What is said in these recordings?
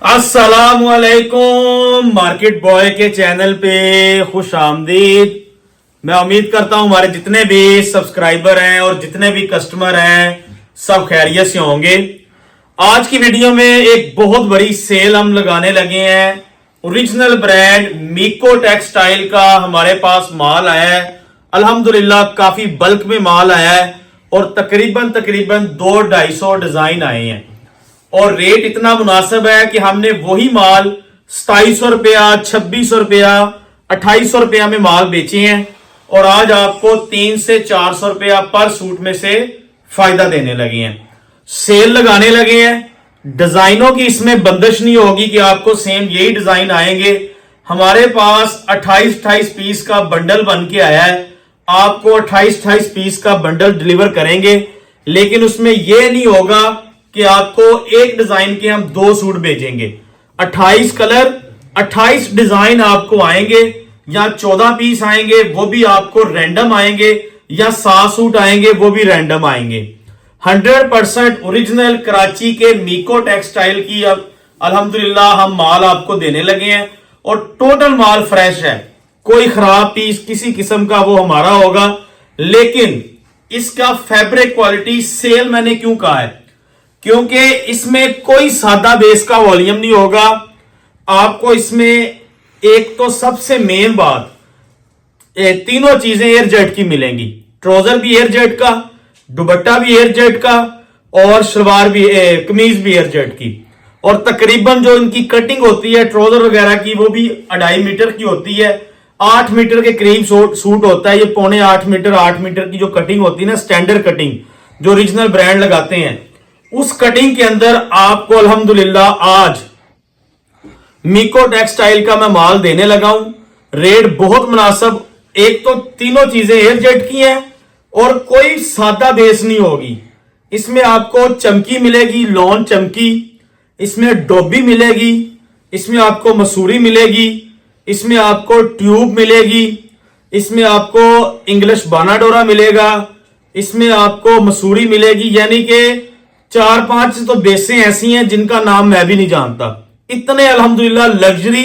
अस्सलामुअलैकुम market boy के channel पे खुश आमदीद। मैं उम्मीद करता हूं हमारे जितने भी सब्सक्राइबर हैं और जितने भी कस्टमर हैं सब खैरियत से होंगे। आज की वीडियो में एक बहुत बड़ी सेल हम लगाने लगे हैं। ओरिजिनल ब्रांड मीको टेक्सटाइल का हमारे पास माल आया है। अल्हम्दुलिल्लाह काफी बल्क में माल आया है और तकरीबन 200-250 डिजाइन आए हैं और रेट इतना मुनासिब है कि हमने वही माल 2700 रुपया, 2600 रुपया, 2800 रुपया में माल बेचे हैं और आज आपको 300 से 400 रुपया पर सूट में से फायदा देने लगे हैं। सेल लगाने लगे हैं। डिजाइनों की इसमें बंदिश नहीं होगी कि आपको सेम यही डिजाइन आएंगे। हमारे पास 28-28 पीस का बंडल बन के आया है। आपको 28-28 पीस का बंडल डिलीवर करेंगे, लेकिन उसमें यह नहीं होगा कि आपको एक डिजाइन के हम 2 सूट भेजेंगे। 28 कलर 28 डिजाइन आपको आएंगे, या 14 पीस आएंगे वो भी आपको रैंडम आएंगे, या 7 सूट आएंगे वो भी रैंडम आएंगे। 100% ओरिजिनल कराची के मीको टेक्सटाइल की अब अल्हम्दुलिल्लाह हम माल आपको देने लगे हैं और टोटल माल फ्रेश है। कोई खराब पीस किसी किस्म का वो हमारा होगा। लेकिन इसका फैब्रिक क्वालिटी सेल मैंने क्यों कहा है, क्योंकि इसमें कोई सादा बेस का वॉल्यूम नहीं होगा। आपको इसमें एक तो सबसे मेन बात, तीनों चीजें एयर जेट की मिलेंगी। ट्राउजर भी एयर जेट का, दुपट्टा भी एयर जेट का और शलवार भी कमीज भी एयर जेट की। और तकरीबन जो इनकी कटिंग होती है ट्राउजर वगैरह की वो भी 2.5 मीटर की होती है। 8 मीटर के करीब सूट होता है। ये 7.25 मीटर 8 मीटर की जो कटिंग होती है ना, स्टैंडर्ड कटिंग जो ओरिजिनल ब्रांड लगाते हैं, उस कटिंग के अंदर आपको अल्हम्दुलिल्लाह आज मीको टेक्सटाइल का मैं माल देने लगा हूं। रेट बहुत मुनासिब। एक तो तीनों चीजें एयर जेट की हैं और कोई सादा बेस नहीं होगी। इसमें आपको चमकी मिलेगी, लॉन चमकी, इसमें डोबी मिलेगी, इसमें आपको मसूरी मिलेगी, इसमें आपको ट्यूब मिलेगी, इसमें आपको इंग्लिश बानाडोरा मिलेगा, इसमें आपको मसूरी मिलेगी। यानी कि 4-5 तो बेसें ऐसी हैं जिनका नाम मैं भी नहीं जानता। इतने अल्हम्दुलिल्लाह लग्जरी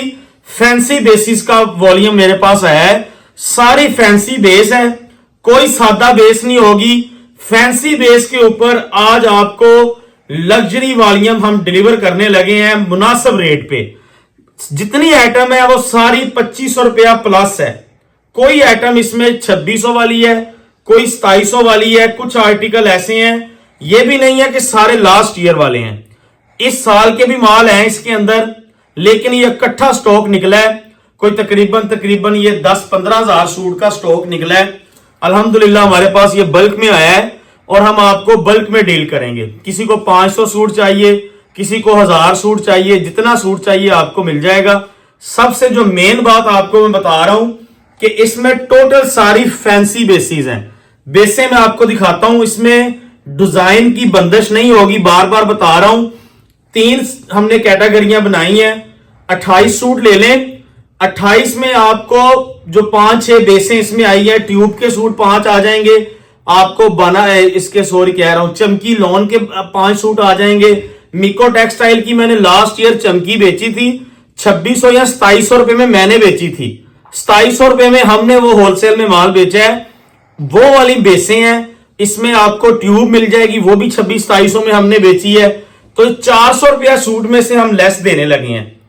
फैंसी बेसिस का वॉल्यूम मेरे पास है। सारी फैंसी बेस है, कोई सादा बेस नहीं होगी। फैंसी बेस के ऊपर आज आपको लग्जरी वॉल्यूम हम डिलीवर करने लगे हैं मुनासिब रेट पे। जितनी आइटम है वो सारी 2500 रुपया प्लस है। कोई आइटम इसमें 2600 वाली है, कोई 2700 वाली है। कुछ आर्टिकल ऐसे हैं, ये भी नहीं है कि सारे लास्ट ईयर वाले हैं, इस साल के भी माल हैं इसके अंदर, लेकिन ये इकट्ठा स्टॉक निकला है। कोई तकरीबन ये 10-15 हजार सूट का स्टॉक निकला है। अल्हम्दुलिल्लाह हमारे पास ये बल्क में आया है और हम आपको बल्क में डील करेंगे। किसी को 500 सूट चाहिए, किसी को 1000 सूट चाहिए, जितना सूट चाहिए आपको मिल जाएगा। सबसे जो मेन बात आपको मैं बता रहा हूं कि इसमें टोटल सारी फैंसी बेसिस हैं। बेसे मैं आपको दिखाता हूं, इसमें डिजाइन की बंदिश नहीं होगी। बार बार बता रहा हूं, 3 हमने कैटेगरियां बनाई हैं। 28 सूट ले लें। 28 में आपको जो 5-6 बेसें इसमें आई है, ट्यूब के सूट 5 आ जाएंगे आपको, चमकी लॉन के 5 सूट आ जाएंगे। मीको टेक्सटाइल की मैंने लास्ट ईयर चमकी बेची थी 2600 या 2700 रुपए में मैंने बेची थी। 2700 रुपए में हमने वो होलसेल में माल बेचा है। वो वाली बेसें हैं। इसमें आपको ट्यूब मिल जाएगी, वो भी 2600-2700 में हमने बेची है। तो 400 रुपया सूट में से हम लेस देने लगे हैं।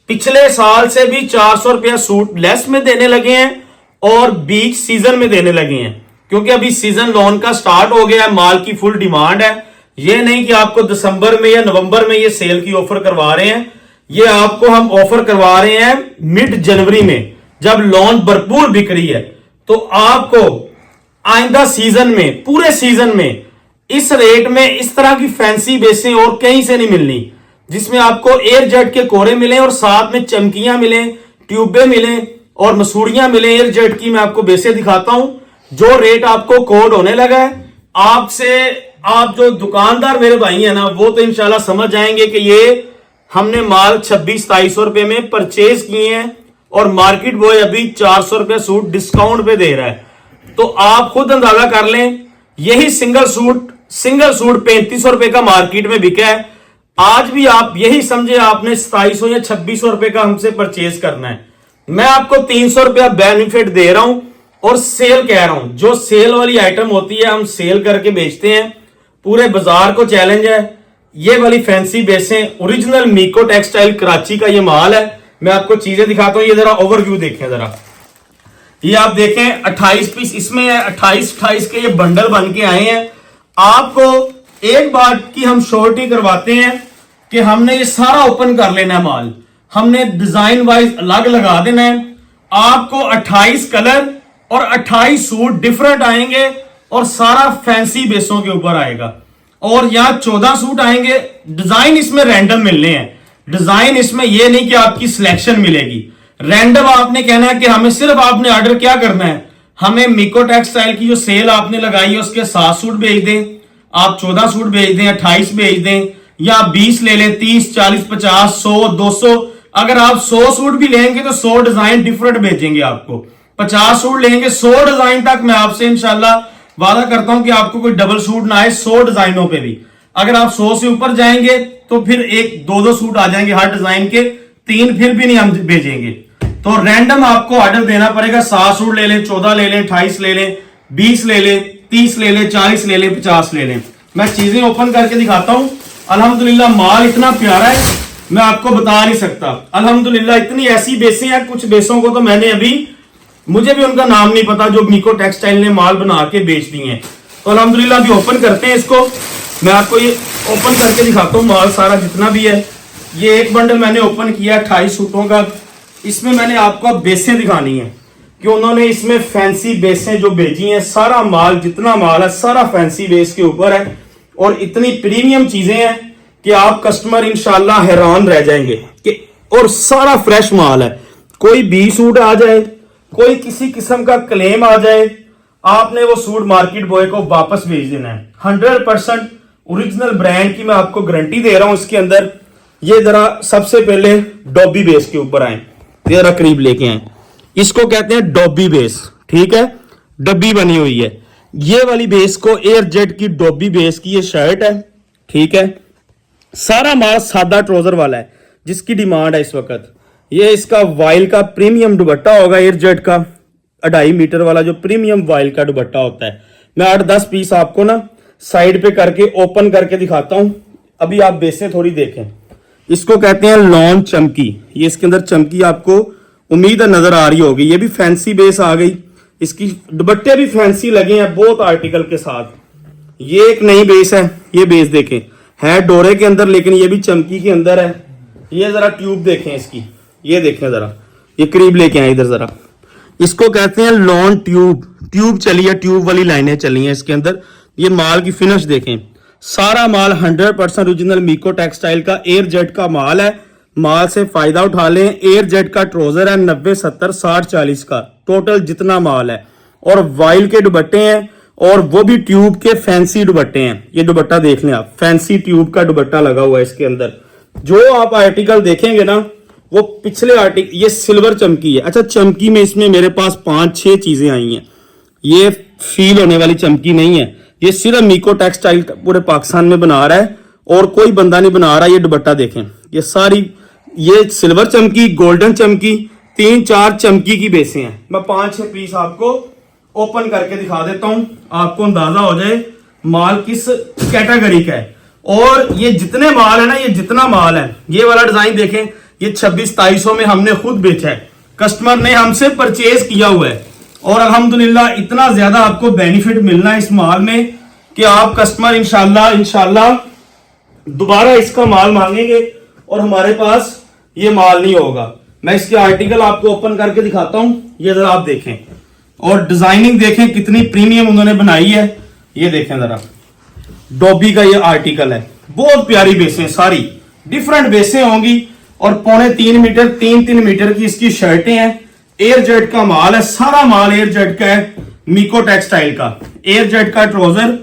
पिछले साल से भी 400 रुपया सूट लेस में देने लगे हैं और बीच सीजन में देने लगे हैं, क्योंकि अभी सीजन लॉन का स्टार्ट हो गया है। माल की फुल डिमांड है। ये नहीं कि आपको दिसंबर में या नवंबर में ये सेल की ऑफर करवा रहे हैं। ये आपको हम ऑफर करवा रहे हैं मिड जनवरी में, जब लॉन भरपूर बिक रही है। तो आपको आइंदा सीजन में, पूरे सीजन में इस रेट में इस तरह की फैंसी बेसें और कहीं से नहीं मिलनी, जिसमें आपको एयर जेट के कोरे मिले और साथ में चमकियां मिले, ट्यूबे मिले और मसूरियां मिले एयर जेट की। मैं आपको बेसें दिखाता हूं। जो रेट आपको कोड होने लगा है, आपसे आप जो दुकानदार मेरे भाई है ना, वो तो इंशाल्लाह समझ जाएंगे कि ये हमने माल 2600-2700 रुपए में परचेज किए हैं और मार्केट बॉय अभी 400 रुपए सूट डिस्काउंट पे दे रहा है। तो आप खुद अंदाजा कर लें, यही सिंगल सूट 3500 रुपए का मार्केट में बिका है। आज भी आप यही समझे आपने 2700 या 2600 रुपए का हमसे परचेज करना है, मैं आपको 300 रुपया बेनिफिट दे रहा हूं और सेल कह रहा हूं। जो सेल वाली आइटम होती है हम सेल करके बेचते हैं, पूरे बाजार को चैलेंज है। ये वाली फैंसी बेसें ओरिजिनल मीको टेक्सटाइल कराची का ये माल है। मैं आपको चीजें दिखाता हूं, ये जरा ओवरव्यू देखें जरा। ये आप देखें 28 पीस इसमें है, 28 के ये बंडल बन के आए हैं। आपको एक बात की हम श्योरिटी करवाते हैं कि हमने ये सारा ओपन कर लेना है माल, हमने डिजाइन वाइज अलग लगा देना है। आपको 28 कलर और 28 सूट डिफरेंट आएंगे और सारा फैंसी बेसों के ऊपर आएगा। और यहां 14 सूट आएंगे। डिजाइन इसमें रैंडम मिलने हैं। डिजाइन इसमें यह नहीं कि आपकी सिलेक्शन मिलेगी, रैंडम आपने कहना है कि हमें सिर्फ आपने ऑर्डर क्या करना है, हमें मीको टेक्सटाइल की जो सेल आपने लगाई है उसके 7 सूट भेज दें, आप 14 सूट भेज दें, 28 भेज दें, या 20 ले लें, 30, 40, 50, 100, 200। अगर आप 100 सूट भी लेंगे तो 100 डिजाइन डिफरेंट भेजेंगे आपको। 50 सूट लेंगे 100 डिजाइन तक मैं आपसे इंशाल्लाह वादा करता हूं कि आपको कोई डबल सूट ना आए 100 डिजाइनों पे भी। अगर आप 100 से ऊपर जाएंगे तो फिर एक 2-2 सूट आ जाएंगे हर डिजाइन के, 3 फिर भी नहीं हम भेजेंगे। तो रैंडम आपको ऑर्डर देना पड़ेगा। 7 सूट ले लें, 14 ले लें, 28 ले लें, 20 ले लें, 30 ले लें, 40 ले लें, 50 ले लें। मैं चीजें ओपन करके दिखाता हूं। अल्हम्दुलिल्लाह माल इतना प्यारा है मैं आपको बता नहीं सकता। अल्हम्दुलिल्लाह इतनी ऐसी बेसें हैं, कुछ बेसों को तो मैंने अभी, मुझे भी उनका नाम नहीं पता, जो मीको टेक्सटाइल ने माल बना के बेच दिए हैं। तो अल्हम्दुलिल्लाह अभी ओपन करते हैं इसको। मैं आपको ये ओपन करके दिखाता हूँ माल सारा जितना भी है। ये एक बंडल मैंने ओपन किया 28 सूटों का। इसमें मैंने आपको बेसें दिखानी है कि उन्होंने इसमें फैंसी बेसें जो भेजी हैं, सारा माल जितना माल है सारा फैंसी बेस के ऊपर है और इतनी प्रीमियम चीजें हैं कि आप कस्टमर इंशाल्लाह हैरान रह जाएंगे कि, और सारा फ्रेश माल है। कोई भी सूट आ जाए, कोई किसी किस्म का क्लेम आ जाए, आपने वो सूट मार्केट बॉय को वापस भेज देना है। 100% ओरिजिनल ब्रांड की मैं आपको गारंटी दे रहा हूं इसके अंदर। ये जरा सबसे पहले डॉबी बेस के ऊपर आए, जरा करीब लेके आए। इसको कहते हैं डॉबी बेस, ठीक है, डब्बी बनी हुई है। ये वाली बेस को एयर जेट की डॉबी बेस की ये शर्ट है, ठीक है। सारा माल सादा ट्राउजर वाला है जिसकी डिमांड है इस वक्त। ये इसका वाइल का प्रीमियम दुपट्टा होगा, एयर जेट का 2.5 मीटर वाला जो प्रीमियम वाइल का दुपट्टा होता है। मैं 8-10 पीस आपको ना साइड पे करके ओपन करके दिखाता हूं। अभी आप बेसें थोड़ी देखें। इसको कहते हैं लॉन चमकी। ये इसके अंदर चमकी आपको उम्मीद है नजर आ रही होगी। ये भी फैंसी बेस आ गई, इसकी दुपट्टे भी फैंसी लगे हैं बहुत आर्टिकल के साथ। ये एक नई बेस है, ये बेस देखें, है डोरे के अंदर लेकिन ये भी चमकी के अंदर है। ये जरा ट्यूब देखें इसकी, ये देखें जरा, ये करीब लेके आए इधर जरा। इसको कहते हैं लॉन ट्यूब। ट्यूब चली है, ट्यूब वाली लाइनें चली हैं इसके अंदर। ये माल की फिनिश देखें, सारा माल 100% ओरिजिनल मीको टेक्सटाइल का एयर जेट का माल है। माल से फायदा उठा लें। एयर जेट का ट्राउजर है 90, 70, 60, 40 का टोटल जितना माल है, और वाइल के दुपट्टे हैं और वो भी ट्यूब के फैंसी दुपट्टे हैं। ये दुपट्टा देख लें आप, फैंसी ट्यूब का दुपट्टा लगा हुआ है इसके अंदर। जो आप आर्टिकल देखेंगे ना वो पिछले आर्टिकल, ये सिल्वर चमकी है। अच्छा, चमकी में इसमें मेरे पास 5-6 चीजें आई हैं। ये फील होने वाली चमकी नहीं है, ये सिर्फ मीको टेक्सटाइल पूरे पाकिस्तान में बना रहा है और कोई बंदा नहीं बना रहा। ये दुपट्टा देखें, ये सारी, ये सिल्वर चमकी, गोल्डन चमकी, 3-4 चमकी की बेसें हैं। मैं 5-6 पीस आपको ओपन करके दिखा देता हूं, आपको अंदाजा हो जाए माल किस कैटेगरी का है। और ये जितने माल है ना, ये जितना माल है, ये वाला डिजाइन देखें, ये 2600-2700 में हमने खुद बेचा है, कस्टमर ने हमसे परचेज किया हुआ है। और अल्हम्दुलिल्लाह इतना ज्यादा आपको बेनिफिट मिलना है इस माल में कि आप कस्टमर इंशाल्लाह दोबारा इसका माल मांगेंगे और हमारे पास ये माल नहीं होगा। मैं इसके आर्टिकल आपको ओपन करके दिखाता हूं, ये जरा आप देखें और डिजाइनिंग देखें कितनी प्रीमियम उन्होंने बनाई है। ये देखें जरा, डॉबी का ये आर्टिकल है, बहुत प्यारी बेसें, सारी डिफरेंट बेसें होंगी और 3.25 मीटर 3-3 मीटर की इसकी शर्टें हैं। एयर जेट का माल है, सारा माल एयर जेट का है, मीको टेक्सटाइल का एयर जेट का ट्राउजर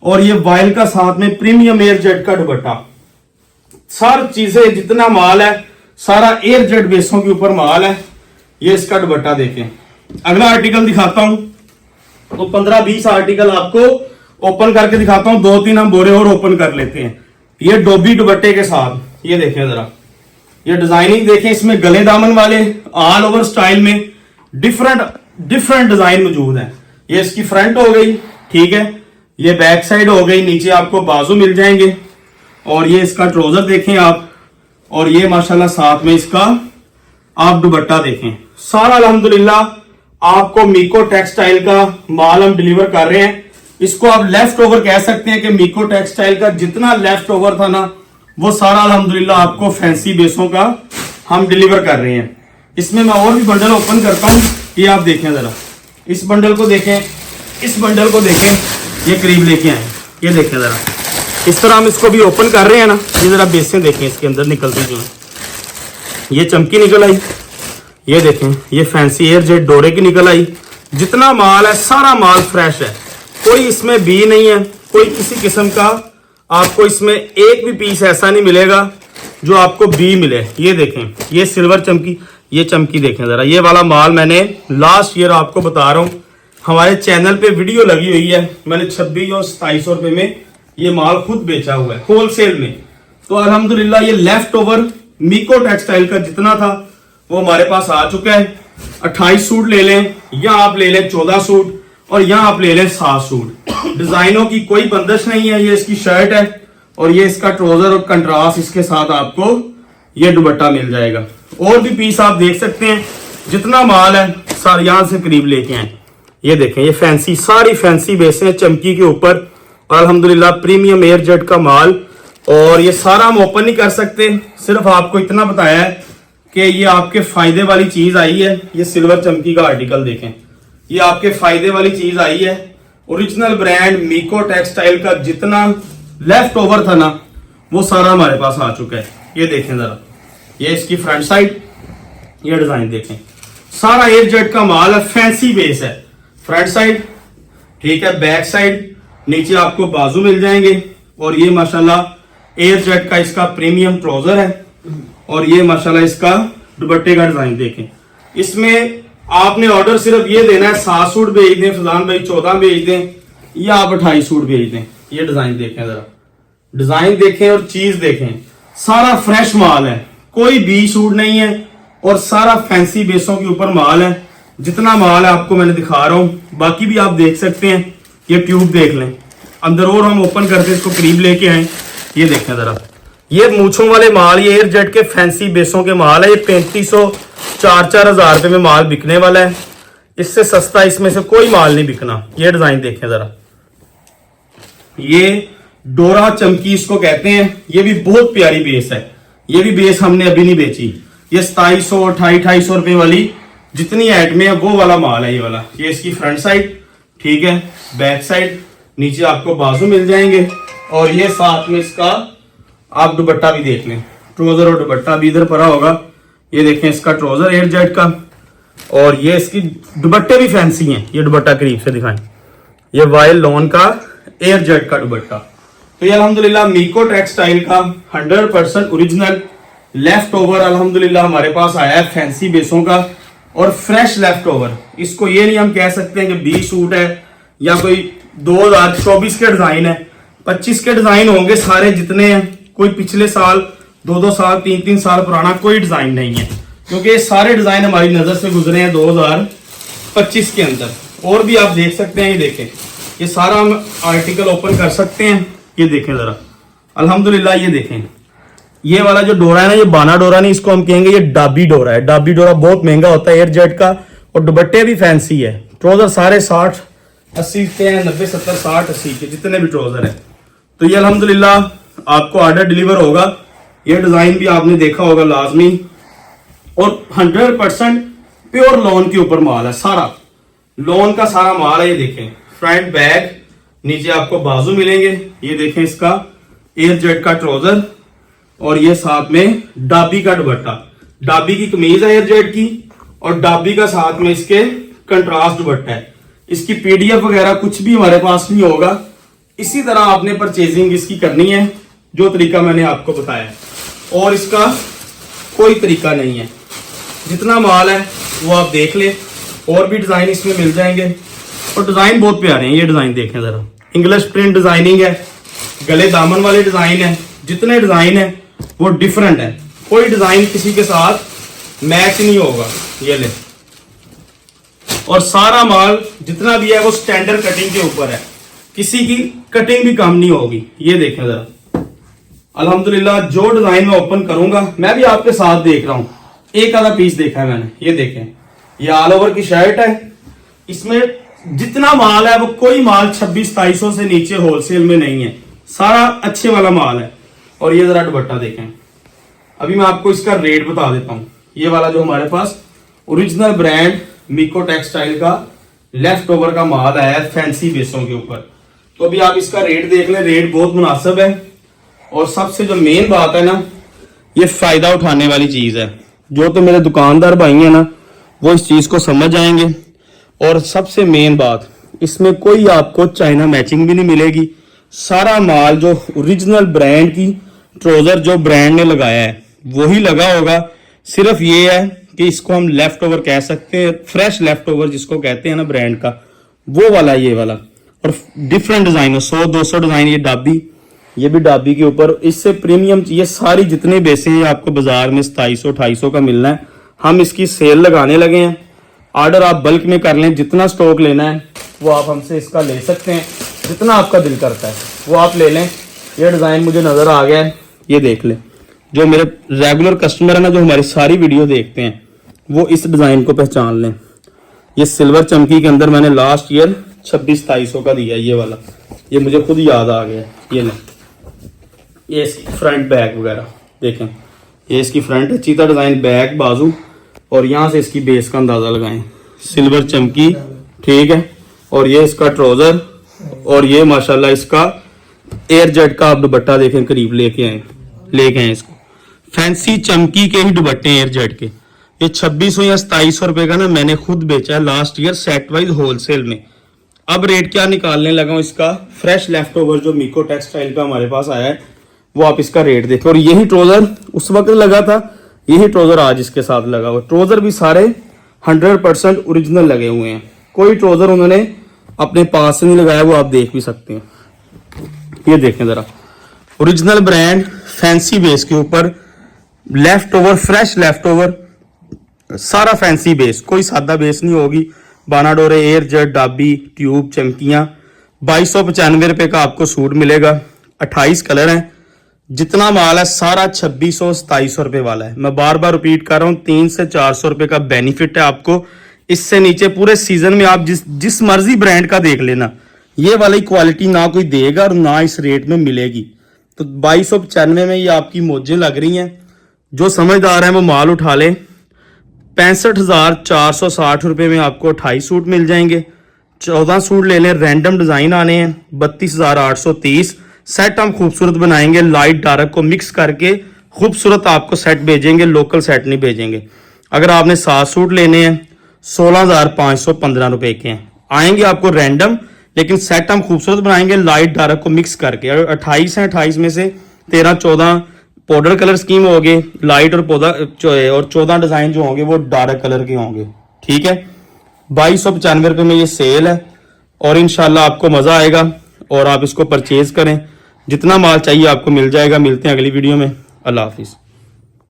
और ये वाइल का साथ में प्रीमियम एयर जेट का दुपट्टा। सारी चीजें जितना माल है सारा एयर जेट बेसों के ऊपर माल है। ये इसका दुपट्टा देखें। अगला आर्टिकल दिखाता हूं, तो 15-20 आर्टिकल आपको ओपन करके दिखाता हूं, 2-3 हम बोरे और ओपन कर लेते हैं। ये डोबी दुपट्टे के साथ ये देखें जरा, ये डिजाइनिंग देखें, इसमें गले दामन वाले ऑल ओवर स्टाइल में डिफरेंट डिजाइन मौजूद है। ये इसकी फ्रंट हो गई, ठीक है, ये बैक साइड हो गई, नीचे आपको बाजू मिल जाएंगे और ये इसका ट्राउजर देखें आप, और ये माशाल्लाह साथ में इसका आप दुपट्टा देखें। सारा अल्हम्दुलिल्लाह आपको मीको टेक्सटाइल का माल हम डिलीवर कर रहे हैं। इसको आप लेफ्ट ओवर कह सकते हैं कि मीको टेक्सटाइल का जितना लेफ्ट ओवर था ना, वो सारा अल्हम्दुलिल्लाह आपको फैंसी बेसों का हम डिलीवर कर रहे हैं। इसमें मैं और भी बंडल ओपन करता हूं, ये आप देखें जरा, इस बंडल को देखें, इस बंडल को देखें, ये करीब लेके आए, ये देखें जरा, इस तरह हम इसको भी ओपन कर रहे हैं ना, ये जरा बेसें देखें इसके अंदर निकलती जो है, ये चमकी निकल आई, ये देखें, ये फैंसी एयर जेट डोरे की निकल आई। जितना माल है सारा माल फ्रेश है, कोई इसमें बी नहीं है, कोई किसी किस्म का आपको इसमें एक भी पीस ऐसा नहीं मिलेगा जो आपको बी मिले। ये देखें, ये सिल्वर चमकी, ये चमकी देखें जरा, ये वाला माल मैंने लास्ट ईयर आपको बता रहा हूँ, हमारे चैनल पे वीडियो लगी हुई है, मैंने 26 और 2700 रुपए में ये माल खुद बेचा हुआ है होलसेल में। तो अल्हम्दुलिल्लाह ये लेफ्ट ओवर मीको टेक्सटाइल का जितना था वो हमारे पास आ चुका है। 28 सूट ले लें या आप ले लें 14 सूट, और यहाँ आप ले लें 7 सूट। डिजाइनों की कोई बंदिश नहीं है। ये इसकी शर्ट है और ये इसका ट्राउजर और कंट्रास्ट, इसके साथ आपको ये दुपट्टा मिल जाएगा। और भी पीस आप देख सकते हैं, जितना माल है सारे यहां से करीब लेके आए। ये देखें, ये फैंसी, सारी फैंसी बेसें चमकी के ऊपर, और अल्हम्दुलिल्लाह प्रीमियम एयर जेट का माल। और ये सारा हम ओपन नहीं कर सकते, सिर्फ आपको इतना बताया है कि ये आपके फायदे वाली चीज आई है। ये सिल्वर चमकी का आर्टिकल देखें, ये आपके फायदे वाली चीज आई है। ओरिजिनल ब्रांड मीको टेक्सटाइल का जितना लेफ्ट ओवर था ना, वो सारा हमारे पास आ चुका है। ये देखें जरा, ये इसकी फ्रंट साइड, ये डिजाइन देखें, सारा एयर जेट का माल है, फैंसी बेस है। फ्रंट साइड, ठीक है, बैक साइड, नीचे आपको बाजू मिल जाएंगे, और ये माशाल्लाह एयर जेट का इसका प्रीमियम ट्राउजर है, और ये माशाल्लाह इसका दुपट्टे का डिजाइन देखें। इसमें आपने ऑर्डर सिर्फ ये देना है, 7 सूट भेज दें फजान भाई, 14 भेज दें, या आप 28 सूट भेज दें। ये डिजाइन देखें जरा, डिजाइन देखें और चीज देखें, सारा फ्रेश माल है, कोई बी सूट नहीं है, और सारा फैंसी बेसों के ऊपर माल है। जितना माल है आपको मैंने दिखा रहा हूं, बाकी भी आप देख सकते हैं। ये ट्यूब देख लें अंदर, और हम ओपन करके इसको करीब लेके आए। ये देखें जरा, ये मूछों वाले माल, ये एयर जेट के फैंसी बेसों के माल है। ये 3500 4-4 हजार रुपए में माल बिकने वाला है, इससे सस्ता इसमें से कोई माल नहीं बिकना। ये डिजाइन देखें जरा, ये डोरा चमकी इसको कहते हैं, ये भी बहुत प्यारी बेस है। ये भी बेस हमने अभी नहीं बेची। ये 2700 2800 रुपए वाली जितनी आइटमें है वो वाला माल है ये वाला। ये इसकी फ्रंट साइड, ठीक है, बैक साइड, नीचे आपको बाजू मिल जाएंगे, और ये साथ में इसका आप दुपट्टा भी देख लें, ट्राउजर और दुपट्टा भी इधर पड़ा होगा। ये देखें, इसका ट्राउजर एयर जेट का, और ये इसकी दुपट्टे भी फैंसी हैं। ये दुपट्टा करीब से दिखाएं, ये वाइल्ड लॉन का एयर जेट का दुपट्टा। तो ये अल्हम्दुलिल्लाह मीको टेक्सटाइल का 100% ओरिजिनल लेफ्ट ओवर अल्हम्दुलिल्लाह हमारे पास आया है, फैंसी बेसों का, और फ्रेश लेफ्ट ओवर। इसको ये नहीं हम कह सकते हैं कि 20 सूट है या कोई 2024 के डिजाइन है, 25 के डिजाइन होंगे सारे जितने हैं। कोई पिछले साल 2-2 साल 3-3 साल पुराना कोई डिजाइन नहीं है, क्योंकि ये सारे डिजाइन हमारी नजर से गुजरे हैं 2025 के अंदर। और भी आप देख सकते हैं, ये देखें, ये सारा हम आर्टिकल ओपन कर सकते हैं। ये देखें जरा, अल्हम्दुलिल्लाह, ये देखें, ये वाला जो डोरा है ना, ये बाना डोरा नहीं, इसको हम कहेंगे ये डाबी डोरा है। डाबी डोरा बहुत महंगा होता है एयर जेट का, और दुपट्टे भी फैंसी है। ट्राउजर सारे 60-80 के हैं, 90-70 60-80 के जितने भी ट्राउजर है। तो ये अल्हम्दुलिल्लाह आपको ऑर्डर डिलीवर होगा। ये डिजाइन भी आपने देखा होगा लाजमी, और 100% प्योर लॉन के ऊपर माल है, सारा लॉन का सारा माल है। ये देखें, फ्रंट बैक, नीचे आपको बाजू मिलेंगे। ये देखें, इसका एयर जेट का ट्राउजर, और ये साथ में डाबी का दुपट्टा। डाबी की कमीज है एयर जेट की, और डाबी का साथ में इसके कंट्रास्ट दुपट्टा है। इसकी पीडीएफ वगैरह कुछ भी हमारे पास नहीं होगा। इसी तरह आपने परचेजिंग इसकी करनी है, जो तरीका मैंने आपको बताया, और इसका कोई तरीका नहीं है। जितना माल है वो आप देख ले, और भी डिजाइन इसमें मिल जाएंगे, और डिजाइन बहुत प्यारे हैं। ये डिजाइन देखें जरा, इंग्लिश प्रिंट डिजाइनिंग है, गले दामन वाले डिजाइन है, जितने डिजाइन है वो डिफरेंट है, कोई डिजाइन किसी के साथ मैच नहीं होगा। ये ले, और सारा माल जितना भी है वो स्टैंडर्ड कटिंग के ऊपर है, किसी की कटिंग भी कम नहीं होगी। ये देखें जरा, अल्हम्दुलिल्लाह जो डिजाइन मैं ओपन करूंगा, मैं भी आपके साथ देख रहा हूं, एक आधा पीस देखा है मैंने। ये देखें, ये ऑल ओवर की शर्ट है, इसमें जितना माल है वो कोई माल 2600-2700 से नीचे होलसेल में नहीं है, सारा अच्छे वाला माल है। और ये जरा दुपट्टा देखें, अभी मैं आपको इसका रेट बता देता हूं। ये वाला जो हमारे पास ओरिजिनल ब्रांड मिको टेक्सटाइल का लेफ्ट ओवर का माल आया है फैंसी बेसों के ऊपर, तो अभी आप इसका रेट देख लें, रेट बहुत मुनासिब है। और सबसे जो मेन बात है ना, ये फायदा उठाने वाली चीज है, जो तो मेरे दुकानदार भाई हैं ना वो इस चीज को समझ जाएंगे। और सबसे मेन बात, इसमें कोई आपको चाइना मैचिंग भी नहीं मिलेगी, सारा माल जो ओरिजिनल ब्रांड की ट्राउजर जो ब्रांड ने लगाया है वही लगा होगा। सिर्फ ये है कि इसको हम लेफ्ट ओवर कह सकते हैं, फ्रेश लेफ्ट ओवर जिसको कहते हैं ना ब्रांड का, वो वाला ये वाला। और डिफरेंट डिजाइन है, 100-200 डिजाइन। ये डाबी, ये भी डाबी के ऊपर, इससे प्रीमियम ये सारी जितने बेसे हैं आपको बाजार में 2700-2800 का मिलना है। हम इसकी सेल लगाने लगे हैं, ऑर्डर आप बल्क में कर लें, जितना स्टॉक लेना है वो आप हमसे इसका ले सकते हैं, जितना आपका दिल करता है वो आप ले लें। ये डिजाइन मुझे नजर आ गया है, ये देख लें। जो मेरे रेगुलर कस्टमर है ना, जो हमारी सारी वीडियो देखते हैं, वो इस डिजाइन को पहचान लें। ये सिल्वर चमकी के अंदर मैंने लास्ट ईयर 2600-2700 का दिया, ये वाला, ये मुझे खुद याद आ गया। ये लें, ये इसकी फ्रंट बैक वगैरह देखें, ये इसकी फ्रंट है, चीता डिजाइन, बैक बाजू, और यहाँ से इसकी बेस का अंदाजा लगाएं, सिल्वर चमकी, ठीक है। और ये इसका ट्राउजर, और ये माशाल्लाह इसका एयर जेट का आप दुपट्टा देखें, करीब लेके आए इसको, फैंसी चमकी के ही दुपट्टे एयर जेट के। ये 2600 या 2700 रुपए का ना मैंने खुद बेचा है last year set wise wholesale में। अब रेट क्या निकालने लगा हूं इसका, फ्रेश लेफ्ट ओवर जो मिको टेक्सटाइल का हमारे पास आया है वो आप इसका रेट देखो। और यही ट्राउजर उस वक्त लगा था, यही ट्राउजर आज इसके साथ लगा हुआ। ट्राउजर भी सारे 100% ओरिजिनल लगे हुए हैं, कोई ट्राउजर उन्होंने अपने पास से नहीं लगाया, वो आप देख भी सकते हैं। ये देखें जरा, ओरिजिनल ब्रांड फैंसी बेस के ऊपर left over, fresh left over, सारा फैंसी बेस, कोई सादा बेस नहीं होगी। बानाडोरे, एयर जेट, डाबी, ट्यूब, चमकियां। 2295 रुपए का आपको सूट मिलेगा, 28 कलर हैं। जितना माल है सारा 2600-2700 रुपए वाला है। मैं बार बार रिपीट कर रहा हूँ, 300 से 400 रुपए का बेनिफिट है आपको। इससे नीचे पूरे सीजन में आप जिस मर्जी ब्रांड का देख लेना, ये वाली क्वालिटी ना कोई देगा और ना इस रेट में मिलेगी। तो 2295 में ये आपकी मौजें लग रही हैं। जो समझदार है वो माल उठा ले। 65,460 रुपए में आपको 28 सूट मिल जाएंगे। 14 सूट ले लें, रैंडम डिजाइन आने हैं। 32,830 सेट हम खूबसूरत बनाएंगे, लाइट डार्क को मिक्स करके खूबसूरत आपको सेट भेजेंगे, लोकल सेट नहीं भेजेंगे। अगर आपने 7 सूट लेने हैं 16,515 रुपए के हैं, आएंगे आपको रैंडम, लेकिन सेट हम खूबसूरत बनाएंगे लाइट डार्क को मिक्स करके। और 28 हैं, 28 में से 13-14 पाउडर कलर स्कीम होंगे, लाइट और 14 डिजाइन जो होंगे वो डार्क कलर के होंगे। ठीक है, 2295 रुपए में ये सेल है और इंशाल्लाह आपको मजा आएगा और आप इसको परचेज करें। जितना माल चाहिए आपको मिल जाएगा। मिलते हैं अगली वीडियो में। अल्लाह हाफिज।